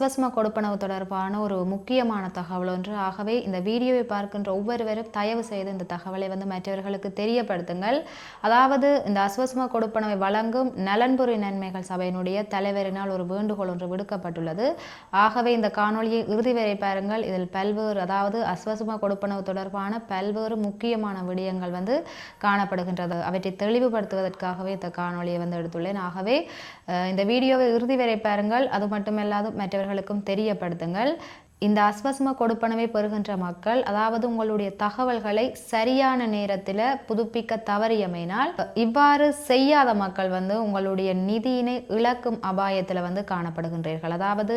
ஸ்வஸ்ம கொடுப்பனவு தொடர்பான ஒரு முக்கியமான தகவல் ஒன்று. ஆகவே இந்த வீடியோவை பார்க்கின்ற ஒவ்வொருவரும் தயவு செய்து இந்த தகவலை மற்றவர்களுக்கு தெரியப்படுத்துங்கள். அதாவது இந்த அஸ்வஸ்ம கொடுப்பனவை வழங்கும் நலன்புரி நன்மைகள் சபையினுடைய தலைவரினால் ஒரு வேண்டுகோள் ஒன்று விடுக்கப்பட்டுள்ளது. ஆகவே இந்த காணொலியை இறுதி வரை பாருங்கள். இதில் பல்வேறு அதாவது அஸ்வஸ்ம கொடுப்பனவு தொடர்பான பல்வேறு முக்கியமான விடயங்கள் காணப்படுகின்றது. அவற்றை தெளிவுபடுத்துவதற்காகவே இந்த காணொலியை எடுத்துள்ளேன். ஆகவே இந்த வீடியோவை இறுதி வரை பாருங்கள். அது மட்டுமல்லாது மற்றவர்களுக்கும் தெரியப்படுத்துங்கள். இந்த அஸ்வஸ்ம கொடுப்பனவை பெறுகின்ற மக்கள் அதாவது உங்களுடைய தகவல்களை சரியான நேரத்தில் புதுப்பிக்க தவறியமையினால் இவ்வாறு செய்யாத மக்கள் உங்களுடைய நிதியினை இழக்கும் அபாயத்தில் காணப்படுகின்றீர்கள். அதாவது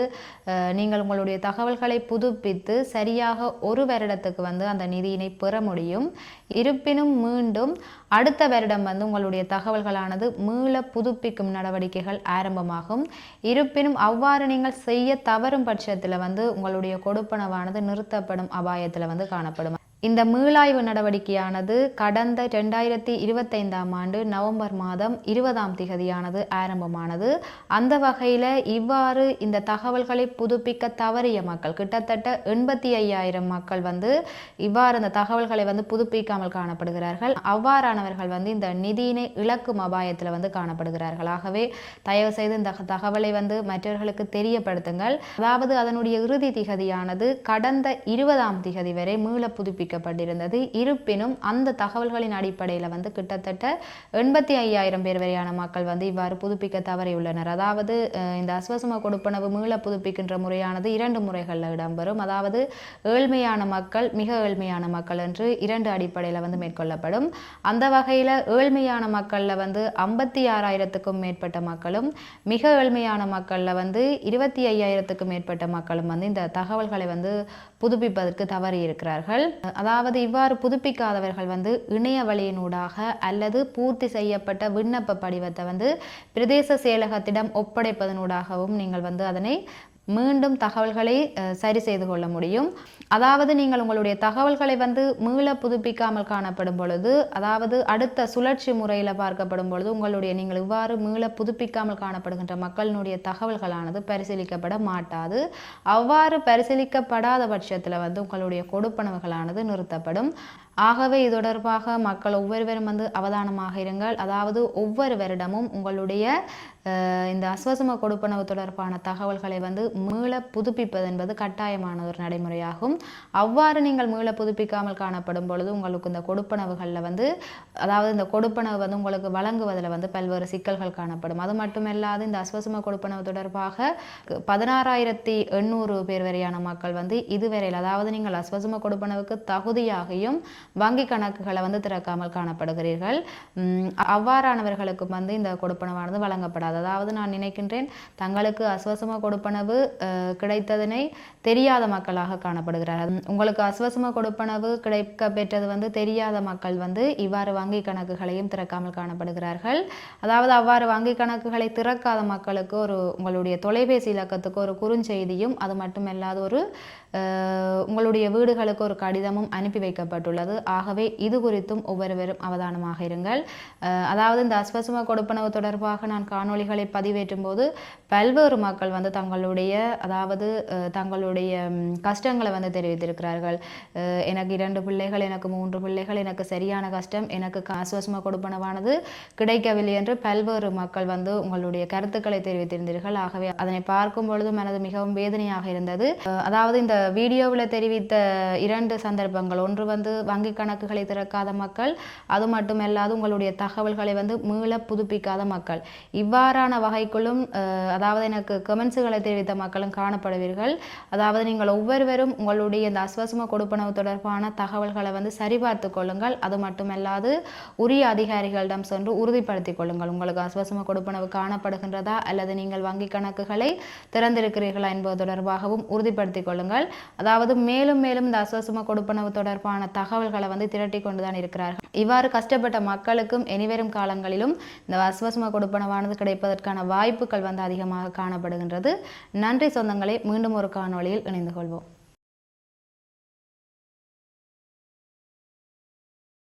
நீங்கள் உங்களுடைய தகவல்களை புதுப்பித்து சரியாக ஒரு வருடத்துக்கு அந்த நிதியினை பெற முடியும். இருப்பினும் மீண்டும் அடுத்த வருடம் உங்களுடைய தகவல்களானது மீள புதுப்பிக்கும் நடவடிக்கைகள் ஆரம்பமாகும். இருப்பினும் அவ்வாறு நீங்கள் செய்ய தவறும் பட்சத்தில் உங்களுடைய கொடுப்பனவானது நிறுத்தப்படும் அபாயத்தில் காணப்படும். இந்த மீளாய்வு நடவடிக்கையானது கடந்த 2025ஆம் ஆண்டு நவம்பர் மாதம் 20ஆம் திகதியானது ஆரம்பமானது. அந்த வகையில் இவ்வாறு இந்த தகவல்களை புதுப்பிக்க தவறிய மக்கள் கிட்டத்தட்ட 85,000 மக்கள் இவ்வாறு இந்த தகவல்களை புதுப்பிக்காமல் காணப்படுகிறார்கள். அவ்வாறானவர்கள் இந்த நிதியினை இழக்கும் அபாயத்தில் காணப்படுகிறார்கள். ஆகவே தயவு செய்து இந்த தகவலை மற்றவர்களுக்கு தெரியப்படுத்துங்கள். அதாவது அதனுடைய இறுதி திகதியானது கடந்த 20ஆம் திகதி வரை மீள புதுப்பிக்க பட்டிருந்தது. இருப்பினும் அந்த தகவல்களின் அடிப்படையில் கிட்டத்தட்ட 85,000 பேர் வரையான மக்கள் இவ்வாறு புதுப்பிக்க தவறியுள்ளனர். அதாவது இந்த அஸ்வஸ்ம கொடுப்பனவு மீள புதுப்பிக்கின்ற முறையானது 2 முறைகளில் இடம்பெறும். அதாவது ஏழ்மையான மக்கள், மிக ஏழ்மையான மக்கள் என்று 2 அடிப்படையில் மேற்கொள்ளப்படும். அந்த வகையில் ஏழ்மையான மக்களில் 56,000க்கும் மேற்பட்ட மக்களும், மிக ஏழ்மையான மக்களில் 25,000க்கும் மேற்பட்ட மக்களும் இந்த தகவல்களை புதுப்பிப்பதற்கு தவறி இருக்கிறார்கள். அதாவது இவ்வாறு புதுப்பிக்காதவர்கள் இணைய வழியினூடாக அல்லது பூர்த்தி செய்யப்பட்ட விண்ணப்ப படிவத்தை பிரதேச செயலகத்திடம் ஒப்படைப்பதனூடாகவும் நீங்கள் அதனை மீண்டும் தகவல்களை சரி செய்து கொள்ள முடியும். அதாவது நீங்கள் உங்களுடைய தகவல்களை மீள புதுப்பிக்காமல் காணப்படும் பொழுது, அதாவது அடுத்த சுழற்சி முறையில் பார்க்கப்படும் பொழுது நீங்கள் இவ்வாறு மீள புதுப்பிக்காமல் காணப்படுகின்ற மக்களினுடைய தகவல்களானது பரிசீலிக்கப்பட மாட்டாது. அவ்வாறு பரிசீலிக்கப்படாத பட்சத்தில் உங்களுடைய கொடுப்பனவுகளானது நிறுத்தப்படும். ஆகவே இது தொடர்பாக மக்கள் ஒவ்வொருவரும் அவதானமாக இருங்கள். அதாவது ஒவ்வொரு வருடமும் உங்களுடைய இந்த அஸ்வஸ்ம கொடுப்பனவு தொடர்பான தகவல்களை மீள புதுப்பிப்பது என்பது கட்டாயமான ஒரு நடைமுறையாகும். அவ்வாறு நீங்கள் மீள புதுப்பிக்காமல் காணப்படும் பொழுது உங்களுக்கு இந்த கொடுப்பனவுகளில் அதாவது இந்த கொடுப்பனவு உங்களுக்கு வழங்குவதில் பல்வேறு சிக்கல்கள் காணப்படும். அது மட்டுமல்லாது இந்த அஸ்வஸ்ம கொடுப்பனவு தொடர்பாக 16,800 பேர் வரையான மக்கள் இதுவரையில் அதாவது நீங்கள் அஸ்வஸ்ம கொடுப்பனவுக்கு தகுதியாகியும் வங்கி கணக்குகளை திறக்காமல் காணப்படுகிறீர்கள். அவ்வாறானவர்களுக்கு இந்த கொடுப்பனவானது வழங்கப்படாது. அதாவது நான் நினைக்கின்றேன் தங்களுக்கு அஸ்வஸ்ம கொடுப்பனவு கிடைத்ததனை தெரியாத மக்களாக காணப்படுகிறார்கள். உங்களுக்கு அஸ்வஸ்ம கொடுப்பனவு கிடைக்க பெற்றது தெரியாத மக்கள் இவ்வாறு வங்கி கணக்குகளையும் திறக்காமல் காணப்படுகிறார்கள். அதாவது அவ்வாறு வங்கி கணக்குகளை திறக்காத மக்களுக்கு உங்களுடைய தொலைபேசி இலக்கத்துக்கு ஒரு குறுஞ்செய்தியும் அது மட்டுமல்லாத உங்களுடைய வீடுகளுக்கு ஒரு கடிதமும் அனுப்பி வைக்கப்பட்டுள்ளது. ஆகவே இது குறித்தும் ஒவ்வொருவரும் அவதானமாக இருங்கள். அதாவது இந்த அஸ்வஸ்ம கொடுப்பனவு தொடர்பாக நான் காணொளிகளை பதிவேற்றும் போது பல்வேறு மக்கள் தங்களுடைய அதாவது தங்களுடைய கஷ்டங்களை தெரிவித்திருக்கிறார்கள். எனக்கு 2 பிள்ளைகள், எனக்கு 3 பிள்ளைகள், எனக்கு சரியான கஷ்டம், எனக்கு அஸ்வஸ்ம கொடுப்பனவானது கிடைக்கவில்லை என்று பல்வேறு மக்கள் உங்களுடைய கருத்துக்களை தெரிவித்திருந்தீர்கள். ஆகவே அதனை பார்க்கும் பொழுது மனது மிகவும் வேதனையாக இருந்தது. அதாவது இந்த வீடியோவில் தெரிவித்த 2 சந்தர்ப்பங்கள், ஒன்று வங்கி கணக்குகளை திறக்காத மக்கள், அது மட்டுமல்லாது உங்களுடைய தகவல்களை மீள புதுப்பிக்காத மக்கள். இவ்வாறான வகைக்குள்ளும் அதாவது எனக்கு கமெண்ட்ஸுகளை தெரிவித்த மக்களும் காணப்படுவீர்கள். அதாவது நீங்கள் ஒவ்வொருவரும் உங்களுடைய இந்த அஸ்வஸ்ம கொடுப்பனவு தொடர்பான தகவல்களை சரிபார்த்து கொள்ளுங்கள். அது மட்டுமல்லாது உரிய அதிகாரிகளிடம் சென்று உறுதிப்படுத்திக் கொள்ளுங்கள். உங்களுக்கு அஸ்வஸ்ம கொடுப்பனவு காணப்படுகின்றதா அல்லது நீங்கள் வங்கி கணக்குகளை திறந்திருக்கிறீர்களா என்பது தொடர்பாகவும் உறுதிப்படுத்திக் கொள்ளுங்கள். அதாவது மேலும் மேலும் இந்த அஸ்வஸ்ம கொடுப்பனவு தொடர்பான தகவல்களை திரட்டி கொண்டுதான் இருக்கிறார்கள். இவ்வாறு கஷ்டப்பட்ட மக்களுக்கும் இனிவரும் காலங்களிலும் இந்த அஸ்வஸ்ம கொடுப்பனவானது கிடைப்பதற்கான வாய்ப்புகள் அதிகமாக காணப்படுகின்றது. நன்றி சொந்தங்களே, மீண்டும் ஒரு காணொளியில் இணைந்து கொள்வோம்.